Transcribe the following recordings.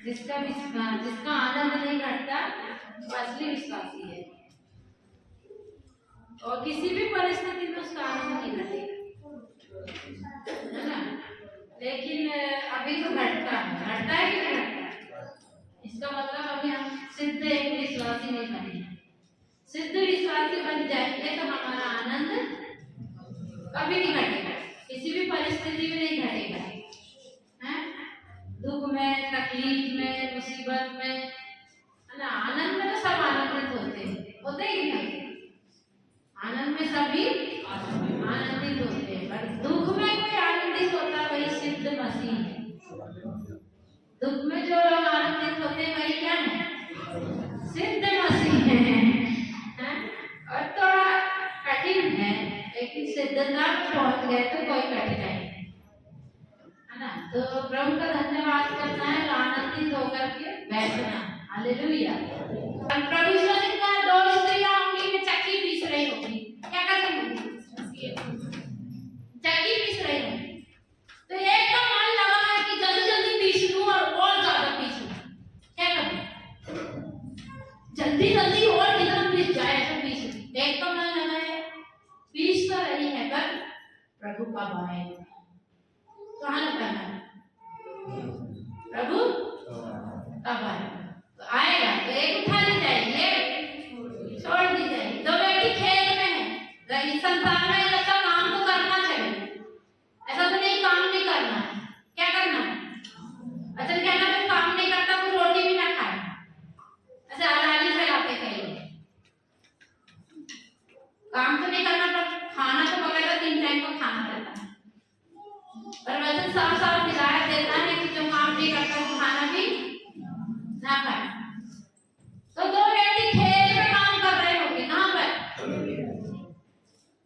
जिसका आनंद नहीं घटता वो असली विश्वासी है, और किसी भी परिस्थिति में उसका आनंद नहीं घटेगा, है ना। लेकिन अभी तो घटता है कि नहीं घटता, इसका मतलब अभी हम सिद्ध एक विश्वासी नहीं बने। सिद्ध विश्वासी बन जाएंगे तो हमारा आनंद कभी नहीं घटेगा, किसी भी परिस्थिति में नहीं घटेगा, हैं? दुख में, तकलीफ में, मुसीबत में, है ना। आनंद में तो सब आनंदित होते ही नहीं, आनंद में सभी आनंदित होते हैं, पर दुख में कोई आनंदित होता वही सिद्ध मसीह है। दुख में जो लोग आनंदित होते हैं वही क्या है, सिद्ध मसीह है। और थोड़ा कठिन है, लेकिन सिद्धता पहुंच गए तो कोई कठिनाई नहीं, है ना। तो प्रभु का धन्यवाद करना है, आनंदित होकर के बैठना। हालेलुया। प्रभु यीशु का दो स्त्रियां होंगी कि चक्की पीस रही होगी, क्या करती होंगी, चक्की पीस रही होंगी। तो एक का मन लगा है कि जल्दी जल्दी पीस लूं और ज्यादा पीस लूं, क्या करूं, जल्दी जल्दी और कितना पीस जाए ऐसा पीस लूं। एक का मन लगा है, पीस तो रही है, पर प्रभु कब आएगा, कहाँ लगाना है, प्रभु कब आएगा, तो आएगा तो एक उठा ली जाएगी, एक छोड़ दी जाएगी। दो व्यक्ति खेत में है, इस संसार में ऐसा काम तो करना चाहिए, ऐसा तो नहीं काम नहीं करना है, क्या करना है, अच्छा क्या ना कोई काम नहीं करता तो रोटी भी ना खाए, ऐसे हलाली फैलाते कई लोग, काम तो नहीं करना पर खाना तो बगैर 3 टाइम का खाना रहता है। पर वैसे साफ साफ हिदायत देता है कि जो काम नहीं करता वो खाना भी ना खाए। तो दो व्यक्ति खेत में काम कर रहे होंगे, कहाँ पर,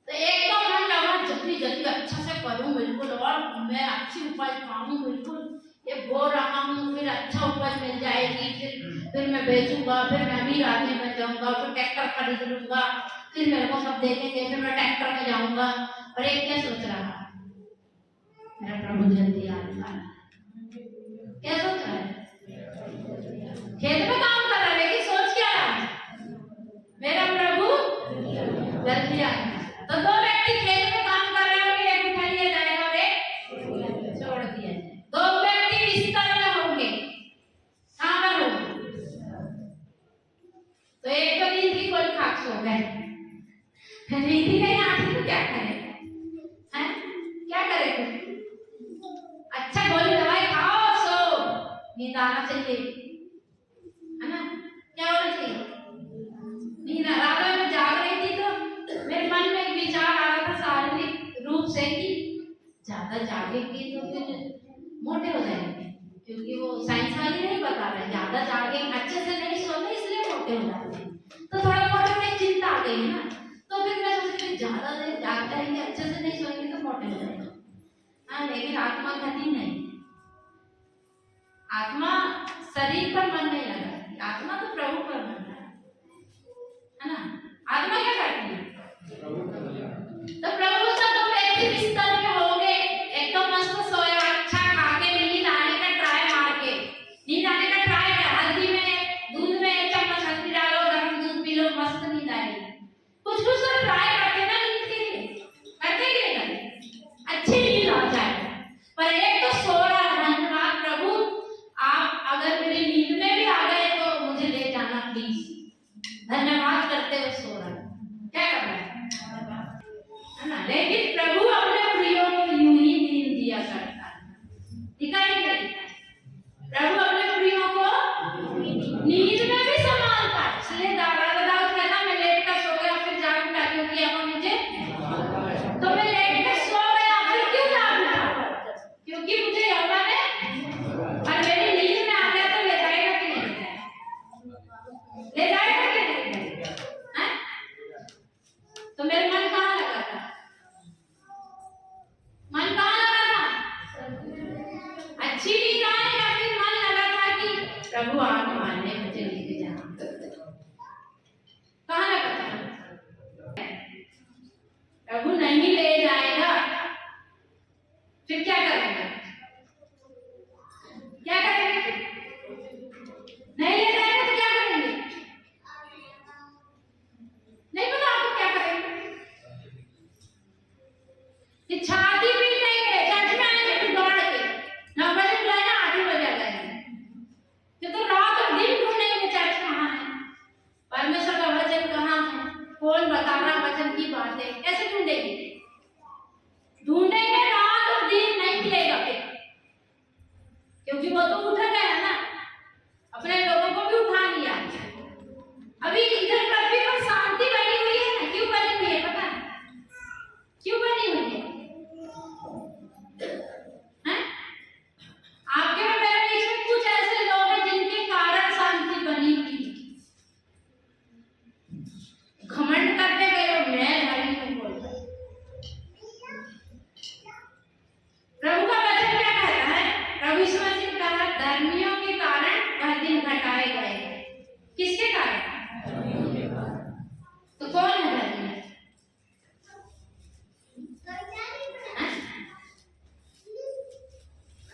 तो एक का मन लगा जल्दी जल्दी अच्छा से करूं बिल्कुल, और मैं अच्छी उपज पाऊं बिल्कुल, ये बो रहा हूं, फिर अच्छा उपज मिल जाएगी, फिर मैं बेचूंगा, फिर मैं अमीर आदमी बन जाऊंगा, फिर ट्रैक्टर खरीद लूंगा, फिर मेरे को सब देखेंगे, फिर मैं ट्रैक्टर में जाऊंगा। और एक क्या सोच रहा है, मेरा प्रभु जल्दी आएगा, क्या सोच रहा है, खेत में काम कर रहा है, लेकिन सोच क्या रहा है, मेरा प्रभु जल्दी आएगा। तो दो व्यक्ति खेत में काम कर रहे होंगे, एक उठा लिया जाएगा और एक छोड़ दिया जाएगा। दो व्यक्ति बिस्तर में होंगे, कहाँ पर होंगे, तो एक तो नींद की कोई खाक सो गए, नींद ही नहीं आती तो क्या करे, हैं, क्या करे, अच्छा गोली दवाई खाओ सो, नींद आना चाहिए, है ना, क्या होना चाहिए, नींद। रात में जाग रही थी तो मेरे मन में एक विचार आ रहा था शारीरिक रूप से कि ज्यादा जागेंगे तो फिर मोटे हो जाएंगे, क्योंकि वो साइंस वाली नहीं बता रहे, ज्यादा जागेंगे, अच्छे से नहीं सोते इसलिए मोटे हो जाते हैं। तो थोड़ा मोटे में चिंता आ गई है ना, तो फिर मैं सोच रही ज्यादा देर जागते रहेंगे, अच्छे से नहीं सोएंगे तो मोटे हो जाएंगे। हाँ, लेकिन आत्मा कठिन नहीं, आत्मा शरीर पर मन नहीं लगाती, आत्मा तो प्रभु पर मन है ना। आत्मा क्या करती है, तो प्रभु से तो व्यक्ति बिस्तर में होंगे, एकदम मस्त सोया, अच्छा खा के नींद आने का ट्राई मार के, नींद आने का ट्राई है, हल्दी में दूध में 1 चम्मच हल्दी डालो, गर्म दूध पी लो, मस्त नींद आएगी। कुछ कुछ तो ट्राई करते ना नींद के लिए, करते कि नहीं करते, अच्छी नींद आ जाए। पर एक तो सो रहा, धन्यवाद प्रभु, आप अगर मेरी नींद में भी आ गए तो मुझे ले जाना प्लीज, धन्यवाद करते हुए सो रहा है, क्या कर रहा है ना। लेकिन प्रभु अपने प्रियों को यूं ही नींद दिया करता है, दिखाई नहीं, प्रभु अपने प्रियों को नींद में भी संभालता है। इसलिए दाऊद कहता मैं लेट कर सो गया फिर जाग उठा, क्योंकि अब मुझे, तो मैं लेट कर सो गया फिर क्यों जाग उठा, क्योंकि मुझे यहोवा ने, और मेरी नींद में आ गया तो ले जाएगा कि नहीं, ले जाएगा कि नहीं, हैं? तो मेरा मन कहाँ लगा था, मन कहाँ लगा था, अच्छी नींद आए या फिर मन लगा था कि प्रभु आप मानने मुझे लेके जाना, कहाँ लगा था, प्रभु नहीं ले जाएगा फिर क्या करेगा, क्या करेगा,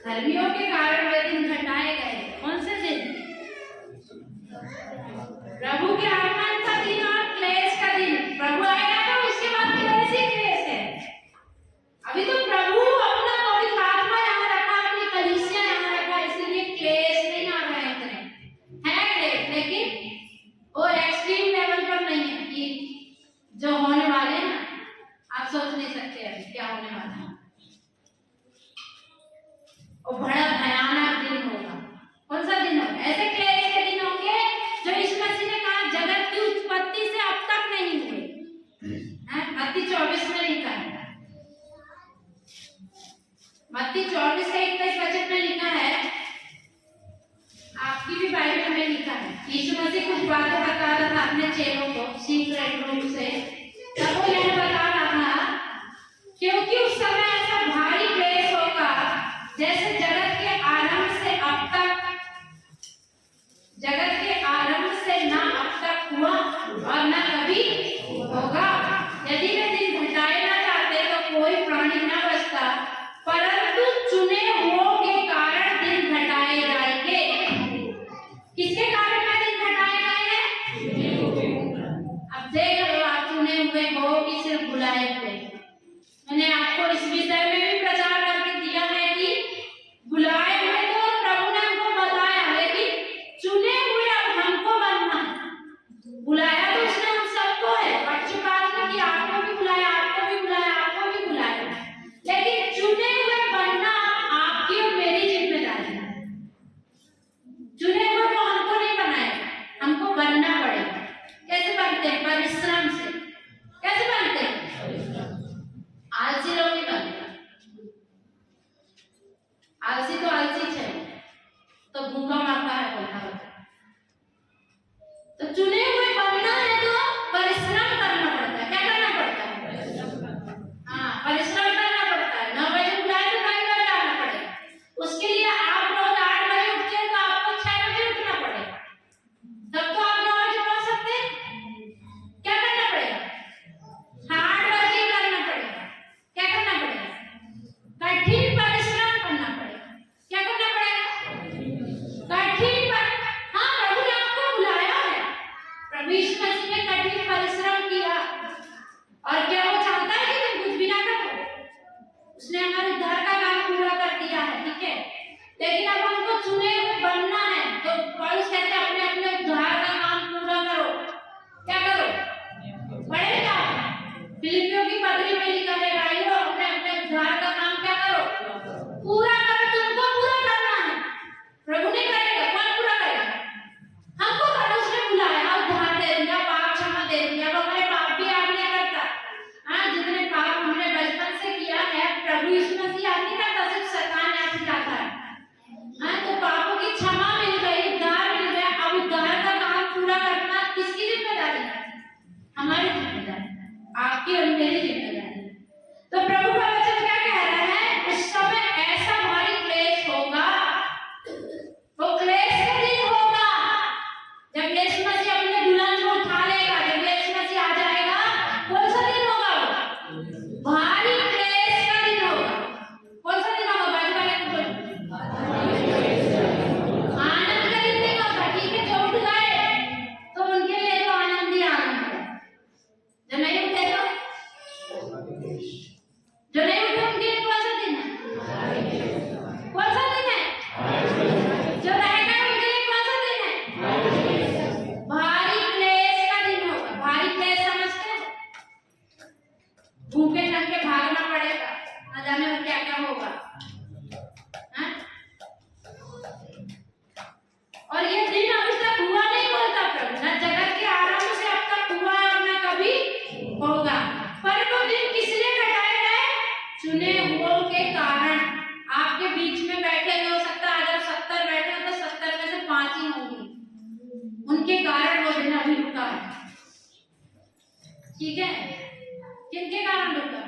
धर्मियों के कारण वे दिन घटाए गए। कौन से दिन? प्रभु के आगमन का दिन और क्लेश का दिन। प्रभु आएगा तो उसके बाद क्लेश ही क्लेश है। अभी तो प्रभु अपना पवित्र आत्मा यहाँ रखा, अपनी कलीसिया यहाँ रखा, इसलिए क्लेश नहीं आ रहे इतने है क्लेश, लेकिन वो एक्सट्रीम लेवल पर नहीं है कि जो होने वाले हैं ना, आप सोच नहीं सकते अभी क्या होने वाला है। और बड़ा भयानक दिन होगा। कौन सा दिन होगा? ऐसे क्लेश के दिन होंगे जो यीशु मसीह ने कहा जगत की उत्पत्ति से अब तक नहीं हुए। मत्ती 24 में लिखा है, मत्ती 24 के 21 में लिखा है, आपकी भी बाइबल में लिखा है। यीशु मसीह कुछ बातें बता रहा था अपने चेलों को सीक्रेट रूप से, तब वो यह बता रहा था क्योंकि उस समय ऐसा भारी क्लेश होगा जैसे जगत के आरंभ से अब तक, जगत के आरंभ से ना अब तक हुआ और ना कभी होगा। यदि वे दिन घटाए ना जाते तो कोई प्राणी न बचता, परंतु चुने हुओं के कारण दिन घटाए जाएंगे। किसके कारण में दिन घटाए जाएंगे? अब देख लो, आप चुने हुए हो कि सिर्फ बुलाए हुए? मैंने आपको इस विषय में भी प्रचार करके दिया है कि बुलाए हुए तो प्रभु ने हमको बताया, लेकिन चुने हुए अब हमको बनना है। बुलाया तो उसने हम सबको है, पक्षपात कि आपको भी बुलाया, आपको भी बुलाया, आपको भी बुलाया, लेकिन चुने हुए बनना आपकी और मेरी जिम्मेदारी है। चुने हुए को हमको नहीं बनाया, हमको बनना पड़ेगा। कैसे बनते हैं? परिश्रम से। कैसे बनते हैं? आलसी लोग नहीं बनते। आलसी तो आलसी है, तो भूखा मारता है बोलता है। तो चुने हुए बनना है तो परिश्रम करना पड़ता है। क्या करना पड़ता है? हाँ, परिश्रम करना पड़ता है। 9 बजे बुलाए तो 9 बजे आना पड़ेगा। उसके लिए आप रोज 8 बजे उठते हैं तो आपको 6 बजे उठना पड़ेगा, तब तो आप 9 बजे पहुंच सकते हैं। क्या करना पड़ेगा? हार्ड वर्किंग करना पड़ेगा। क्या करना पड़ेगा? कठिन परिश्रम करना पड़ेगा। क्या करना पड़ेगा? कठिन पर हाँ, प्रभु ने आपको बुलाया है। प्रभु यीशु मसीह ने कठिन परिश्रम किया, और क्या वो चाहता है कि तुम कुछ भी ना करो? उसने हमारे उद्धार का काम पूरा कर दिया है, ठीक है, लेकिन अब हमको चुने हुए बनना है। तो पौलुस कहते हैं अपने अपने उद्धार का काम पूरा करो। क्या करो? पढ़ेगा फिलिपियों की पत्री में लिखा है, भाइयों अपने अपने उद्धार का काम क्या करो? पूरा करो। तुमको पूरा करना है, प्रभु ने करेगा। कौन पूरा करेगा? हमको करना। उसने बुलाया, उद्धार दे दिया, पाप क्षमा दे दिया। अब हमारे पाप भी याद नहीं करता। हाँ, जितने पाप हमने बचपन से किया है प्रभु यीशु मसीह याद नहीं करता, सिर्फ शैतान याद जाता है। हाँ, तो पापों की क्षमा मिल गई, उद्धार मिल गया। अब उद्धार का काम पूरा करना किसकी जिम्मेदारी है? हमारी जिम्मेदारी, आपकी और मेरी जिम्मेदारी। तो प्रभु का वचन क्या कह रहा है? उस समय ऐसा भारी क्लेश होगा, वो क्लेश का दिन होगा जब यीशु मसीह अपने दुल्हन को उठा लेगा, जब यीशु मसीह आ जाएगा। कौन सा दिन होगा वो? भारी क्लेश का दिन होगा। कौन सा दिन होगा? आनंद का दिन नहीं होगा, ठीक है। जो उठ गए तो उनके लिए तो आनंद ही आनंद है, जो नहीं उठे तो, जो नहीं उठे उनके लिए कौन सा दिन है? कौन सा दिन है? जो रह गए उनके लिए कौन सा दिन है? भारी क्लेश का दिन होगा। भारी क्लेश समझते हैं? भूखे नंगे भागना पड़ेगा, न जाने वो क्या क्या होगा। हाँ? और ये दिन अभी तक हुआ नहीं बोलता प्रभु, ना जगत के आरंभ से अब तक हुआ और ना कभी होगा। पर वो दिन किस लिए घटाए गए? चुने हुओं के कारण। आपके बीच में बैठे हो सकता है, अगर 70 बैठे हो तो 70 में से 5 ही होंगे, उनके कारण वो दिन अभी रुका है, ठीक है। किनके कारण रुका?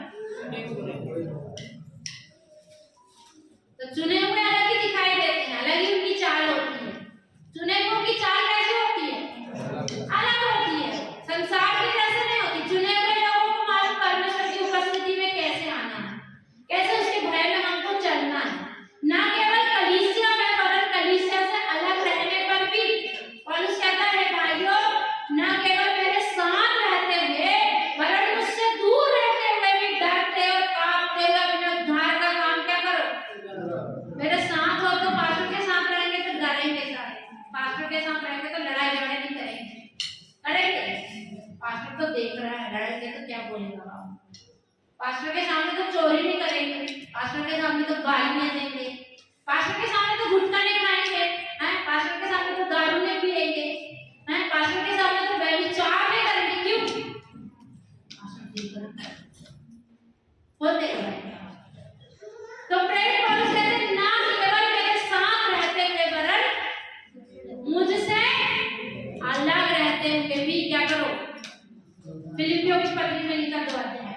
तो चुने हुए अलग ही दिखाई देते हैं, अलग ही उनकी चाल होती है। चुने हुओं की चाल कैसे होती है? अलग होती है, संसार की जैसे नहीं होती। चुने हुए लोगों को मालूम परमेश्वर की उपस्थिति में कैसे आना है, कैसे उसके भय में हमको चलना है, ना केवल पास्टर के साथ रहेंगे तो लड़ाई झगड़े नहीं करेंगे, करेंगे? पास्टर तो देख रहा है, लड़ेंगे तो क्या बोलेगा बाप? पास्टर के सामने तो चोरी नहीं करेंगे, पास्टर के सामने तो गाली नहीं देंगे, पास्टर के सामने तो गुटखा नहीं खाएंगे, हैं? पास्टर के सामने तो दारू नहीं पिएंगे, हैं? पास्टर के सामने तो व्यभिचार नहीं करेंगे। क्यों? पास्टर देख रहा है, वो देख रहा है। तो प्रेम पौलुस कहते हैं, ना केवल मेरे साथ रहते हुए वरन मुझसे अलग रहते हुए भी क्या करो? फिलिपियों की पत्री में लिखा तो आता है,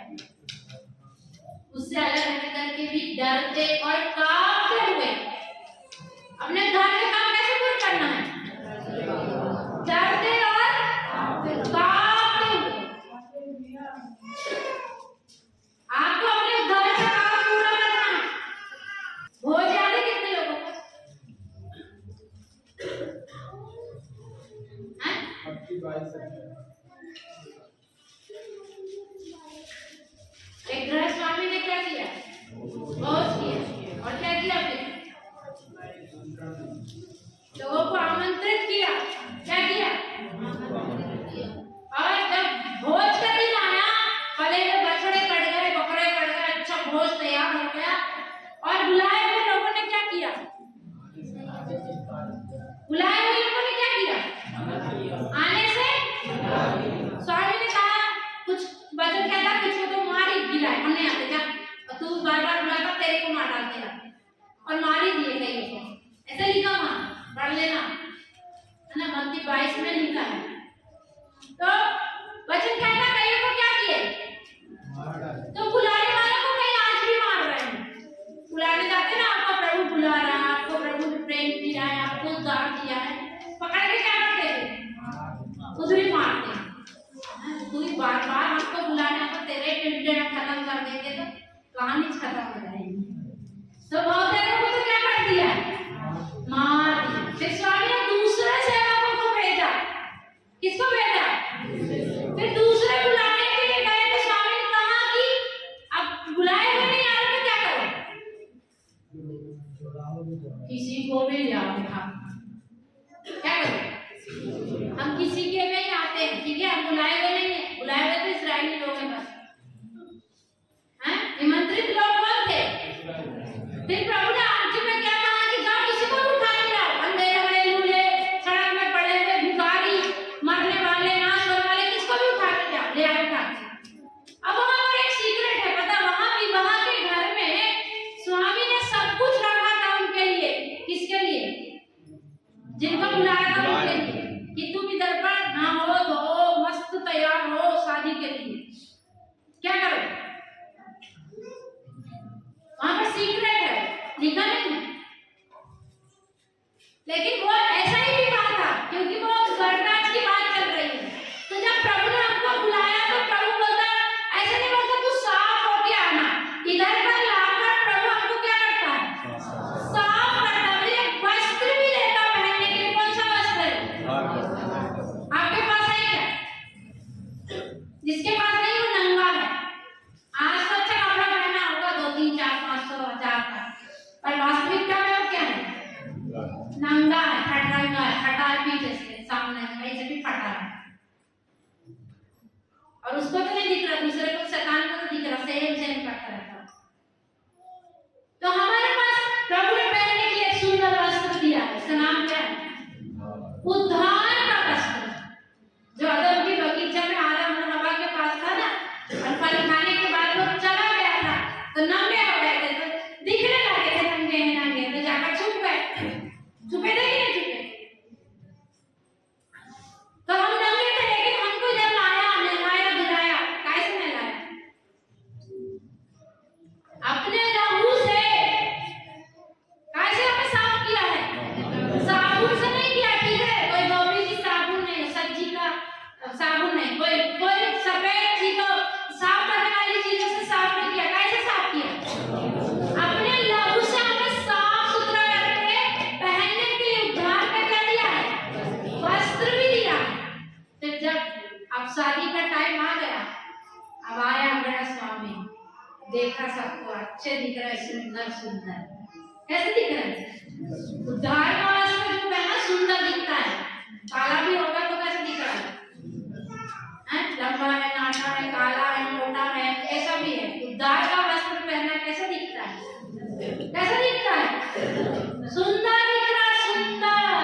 उससे अलग रहने करके भी डरते और कांपते हुए अपने घर के काम कैसे पूरे करना है? डरते और कांपते हुए। आपको अपने घर का काम पूरा करना है। भोज याद है कितने लोगों को? हैं? एक गृह स्वामी ने क्या किया? भोज किया। और क्या किया फिर? लोगों को आमंत्रित किया। क्या किया? और जब भोज का दिन आया, भले ही बछड़े कट गए, बकरे कट गए, अच्छा भोज तैयार हो गया, और बुलाए हुए लोगों ने क्या किया? बुलाए हुए लोगों ने क्या किया? आने से स्वामी ने कहा, कुछ वचन कहता, कुछ को तो मार ही गिराए, हम नहीं आते क्या? और तू बार बार बुलाता, तेरे को मार डालते हैं और मार ही दिए कई को। ऐसे लिखा वहां, पढ़ लेना, है ना? मत्ती 22 में लिखा है। तो वचन कहता, कई को क्या किए? तो बुलाने वालों को कई आज भी मार रहे हैं। बुलाने जाते ना, आपका प्रभु बुला रहा है, आपको प्रभु ने प्रेम दिया है, आपको उद्धार दिया है, पकड़ के क्या करते हैं? उधरी मारते हैं। तू बार बार आपको बुलाने पर तेरे टिड्डे खत्म कर देंगे तो कहानी खत्म हो जाएगी। तो बहुत लोगों को तो क्या कर दिया? मार दिया। फिर स्वामी ने दूसरे सेवकों को भेजा। किसको भेजा? फिर दूसरे बुलाने के लिए गए तो स्वामी ने कहा कि अब बुलाए हुए नहीं आ रहे तो क्या करो? किसी को भी ले आओ। क्या करो? हम किसी के में ही आते हैं, ठीक है? हम बुलाए हुए नहीं है, बुलाए हुए तो इस्राएली लोग हैं बस, हैं? निमंत्रित लोग कौन थे? फिर प्रभु ने आरती में क्या कहा कि जाओ किसी को भी उठा के लाओ, अंधे बड़े लूले, सड़क में पड़े हुए भिखारी, मरने वाले, नाश होने वाले, किसको भी उठा के लाओ, ले आओ उठा के। अब वहां पर एक सीक्रेट है, पता? वहां के घर में स्वामी ने सब कुछ रखा था उनके लिए। किसके लिए? जिनको बुलाया था उनके लिए, कि तुम इधर पर ना हो तो मस्त तैयार हो शादी के लिए। क्या करो? वहां पर सीक्रेट है, लिखा नहीं है, लेकिन वो ऐसा ही भी कहा था क्योंकि वो स्वर्गराज की बात चल रही है। तो जब प्रभु ने हमको बुलाया तो प्रभु बोलता, ऐसा नहीं बोलता तू साफ होके आना, इधर पर लाकर प्रभु हमको क्या करता है? साफ करता है। एक वस्त्र भी देता पहनने के लिए। कौन सा वस्त्र है? आपके पास है क्या? जिसके पास नहीं वो नंगा है। आज तो अच्छा कपड़ा पहना होगा 2, 3, 4, 500, 1000 का, पर वास्तविकता में वो क्या है? नंगा है, फटरंगा है, फटा पीछे से, सामने से भी फटा है, और उसको तो नहीं दिख रहा, दूसरे को शैतान को तो दिख रहा, सेम करता रहता। तो हमारे पास प्रभु ने पहनने के लिए एक सुंदर वस्त्र दिया है, उसका नाम क्या है? उद्धार का वस्त्र, जो अदम की बगीचा में आदम और हवा के पास था ना, और फल खाने के बाद वो चला गया था तो नंगे हो गए थे, तो दिखने लगे थे नंगे हैं नंगे, तो जाकर छुप गए। छुपे थे कि नहीं छुपे? तो हम नंगे थे, लेकिन हमको जब लाया, नहलाया, धुलाया, कैसे नहलाया? अपने लहू से। कैसे हमें साफ किया है? साबुन से नहीं किया, ठीक है? कोई धोबी की साबुन नहीं, सब्जी का साबुन नहीं, कोई सफेद चीजों साफ करने वाली चीजों से साफ नहीं किया। कैसे साफ किया? अपने लहू से हमें साफ सुथरा करके पहनने के लिए उद्धार का क्या दिया है? वस्त्र भी दिया। फिर जब अब शादी का टाइम आ गया, अब आया गृह स्वामी, देखा सबको अच्छे दिख रहे, सुंदर सुंदर। कैसे दिख रहे? उद्धार का वस्त्र जो पहना सुंदर दिखता है। काला भी होगा तो कैसे दिख रहा है? लंबा है, नाटा है, काला है, मोटा है, ऐसा भी है। उद्धार का वस्त्र पहनना कैसा दिखता है? कैसा दिखता है? सुंदर दिख रहा, सुंदर।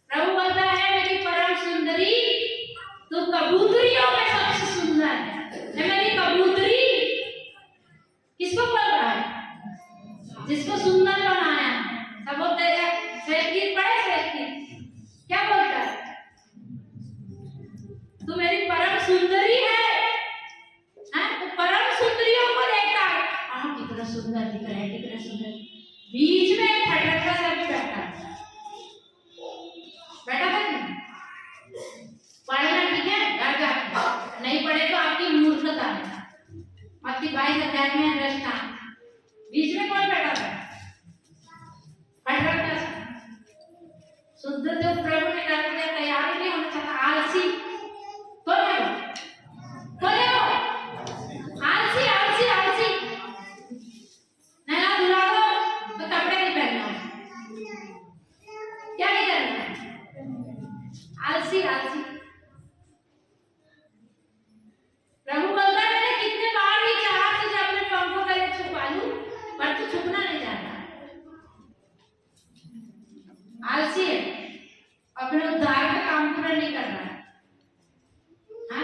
प्रभु बोलता है मेरी परम सुंदरी तो कबूतरियों में सबसे सुंदर है। मेरी कबूतरी किसको बोल रहा है? जिसको सुंदर बनाया है। सब बोलते हैं श्रेष्ठ पढ़े, श्रेष्ठ क्या बोलता है? तू मेरी परम सुंदरी है। तो परम सुंदरियों को देखता है, कितना सुंदर दिख रहा है, कितना सुंदर। बीच में एक फटकता सा भी बैठा था नहीं? पढ़ना ठीक है, घर जाके नहीं पढ़े तो आपकी मूर्खता है। आपकी 22 अध्याय में दृष्टांत बीच में कौन बैठा था? फटकता सा। शुद्ध जो प्रभु ने करने तैयार नहीं होना चाहता, आलसी। कौन है वो? कौन है वो? आलसी, आलसी, आलसी। नया धुला दो तो कपड़े नहीं पहनना, क्या नहीं करना? आलसी, आलसी। प्रभु बोलता है मैंने कितने बार ही चाहा तुझे अपने पंखों तले छुपा लूं, पर तू छुपना नहीं चाहता। आलसी है, अपने उद्धार का काम पूरा नहीं कर रहा है।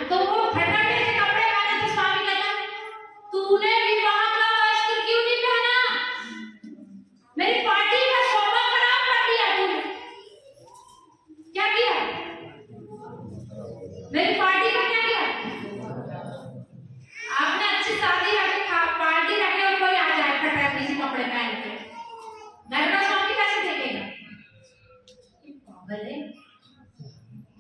तो वो फटाके से कपड़े पहने तो स्वामी कहता तूने विवाह का वस्त्र क्यों नहीं पहना? मेरी पार्टी का शोभा खराब कर दिया तूने। क्या किया? मेरी पार्टी का क्या किया? आपने अच्छी शादी रखी, पार्टी रखे और कोई आ जाए फटाके से कपड़े पहन के, घर का स्वामी कैसे देखेगा? भले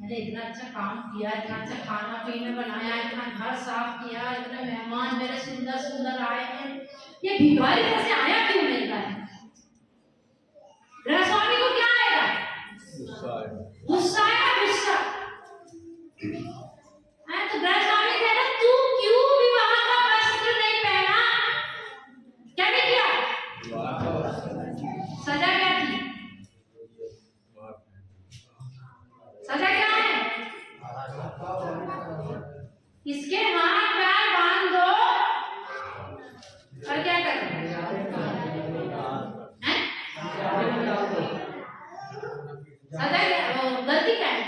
मैंने इतना अच्छा काम किया, इतना अच्छा खाना पीना बनाया, इतना घर साफ किया, इतने मेहमान मेरे सुंदर सुंदर आए हैं, ये भिखारी कैसे आया क्यों मिलता है? गृहस्वामी को क्या आएगा? गुस्सा आएगा, गुस्सा। तो गृहस्वामी कहता तू क्यों विवाह का वस्त्र नहीं पहना? क्या नहीं किया? सजा क्या थी? सजा क्या है? इसके हाथ पैर बांध दो और क्या करो? सजा क्या? गलती क्या है?